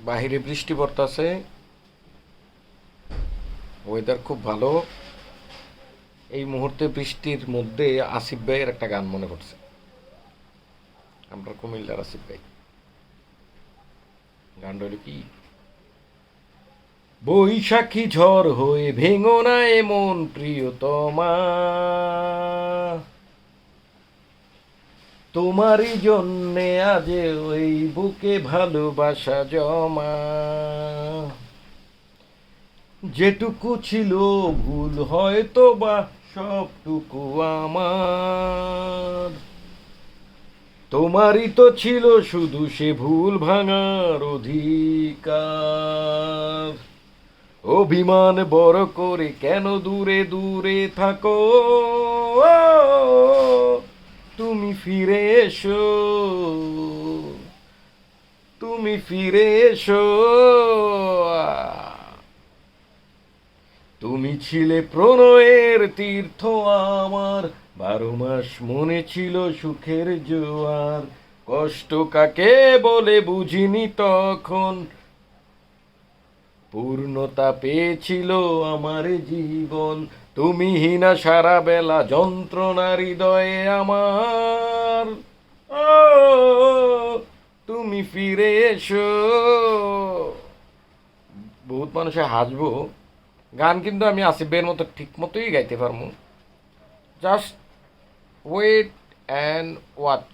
বাহিরে বৃষ্টি পড়তাছে, ওয়েদার খুব ভালো। এই মুহূর্তে বৃষ্টির মধ্যে আসিফ ভাইয়ের একটা গান মনে পড়ছে, আমরা কুমিল্লার আসিফ ভাই। গান রইল কি, বৈশাখী ঝড় হয়ে ভেঙো না এমন প্রিয়তমা, তোমারই জন্যে আজ ওই বুকে ভালোবাসা জমা, যেটুকু ছিল ভুল হয়তো বা সবটুকু আমার, তোমারই তো ছিল শুধু সে ভুল ভাঙার অধিকার। অভিমান বড় করে কেন দূরে দূরে থাকো, তুমি ফিরে এসো, তুমি ফিরে এসো। তুমি ছিলে প্রণয়ের তীর্থ আমার, 12 মাস মনে ছিল সুখের জোয়ার, কষ্ট কাকে বলে বুঝিনি তখন, পূর্ণতা পেয়েছিল আমার জীবন, তুমি হিনা সারা বেলা যন্ত্রণা হৃদয়ে আমার, ও তুমি ফিরে এসো। বহুত মানুষে হাসবো, গান কিন্তু আমি আসিফ ভাইয়ের মতো ঠিক মতোই গাইতে পারবো। Just wait and watch.